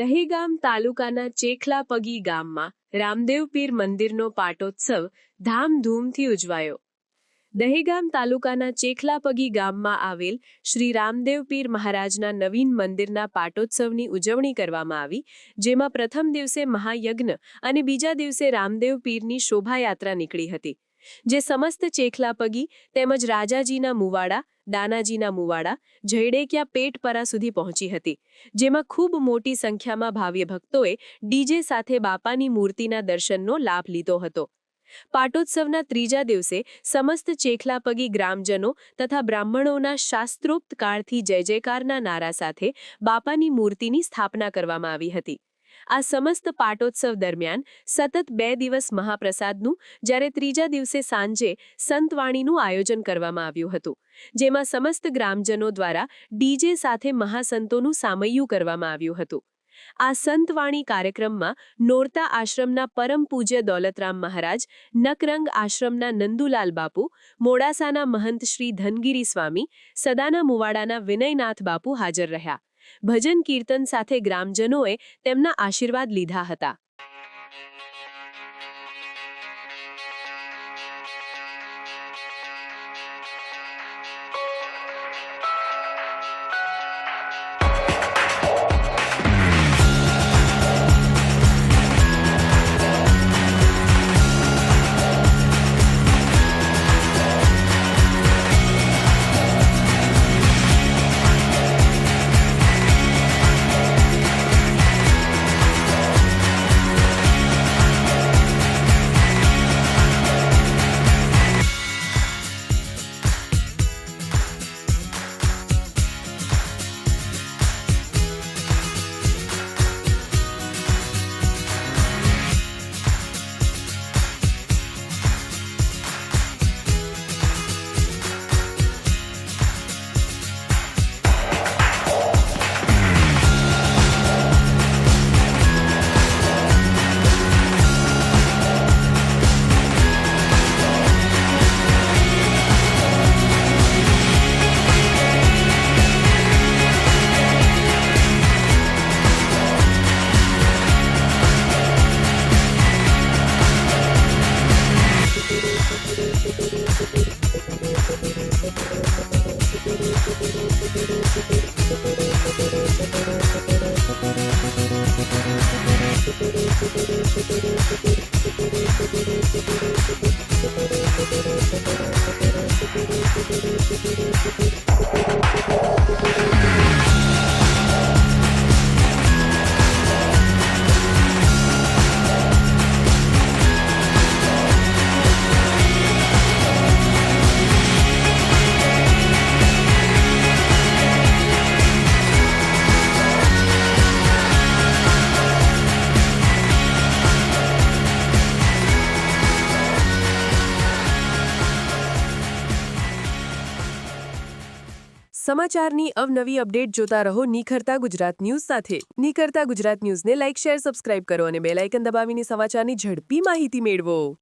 દહેગામ તાલુકાના ચેખલાપગી ગામમાં રામદેવ પીર મંદિરનો પાટોત્સવ ધામધૂમથી ઉજવાયો. દહેગામ તાલુકાના ચેખલાપગી ગામમાં આવેલ શ્રી રામદેવ પીર મહારાજના નવીન મંદિરના પાટોત્સવની ઉજવણી કરવામાં આવી, જેમાં પ્રથમ દિવસે મહાયજ્ઞ અને બીજા દિવસે રામદેવ પીરની શોભાયાત્રા નીકળી હતી, જે સમસ્ત ચેખલાપગી તેમજ રાજાજીના મુવાડા, દાનાજીના મુવાડા, જયડેકિયા પેટપરા સુધી પહોંચી હતી, જેમાં ખૂબ મોટી સંખ્યામાં ભાવ્ય ભક્તોએ ડીજે સાથે બાપાની મૂર્તિના દર્શનનો લાભ લીધો હતો. પાટોત્સવના ત્રીજા દિવસે સમસ્ત ચેખલાપગી ગ્રામજનો તથા બ્રાહ્મણોના શાસ્ત્રોક્ત કાળથી જય જયકારના નારા સાથે બાપાની મૂર્તિની સ્થાપના કરવામાં આવી હતી. આ સમસ્ત પાટોત્સવ દરમિયાન સતત 2 દિવસ મહાપ્રસાદનું, જ્યારે ત્રીજા દિવસે સાંજે સંતવાણીનું આયોજન કરવામાં આવ્યું હતું, જેમાં સમસ્ત ગ્રામજનો દ્વારા ડીજે સાથે મહાસંતોનું સામૈયું કરવામાં આવ્યું હતું. આ સંતવાણી કાર્યક્રમમાં નોરતા આશ્રમના પરમ પૂજ્ય દોલતરામ મહારાજ, નકરંગ આશ્રમના નંદુલાલ બાપુ, મોડાસાના મહંત શ્રી ધનગીરી સ્વામી, સદાના મુવાડાના વિનયનાથ બાપુ હાજર રહ્યા. ભજન કીર્તન સાથે ગ્રામજનોએ તેમના આશીર્વાદ લીધા હતા. સમાચારની અવનવી અપડેટ જોતા રહો નિખરતા ગુજરાત ન્યૂઝ સાથે. નિખરતા ગુજરાત ન્યૂઝને લાઇક, શેર, સબસ્ક્રાઇબ કરો અને બેલ આઇકન દબાવીને સમાચારની ઝડપી માહિતી મેળવો.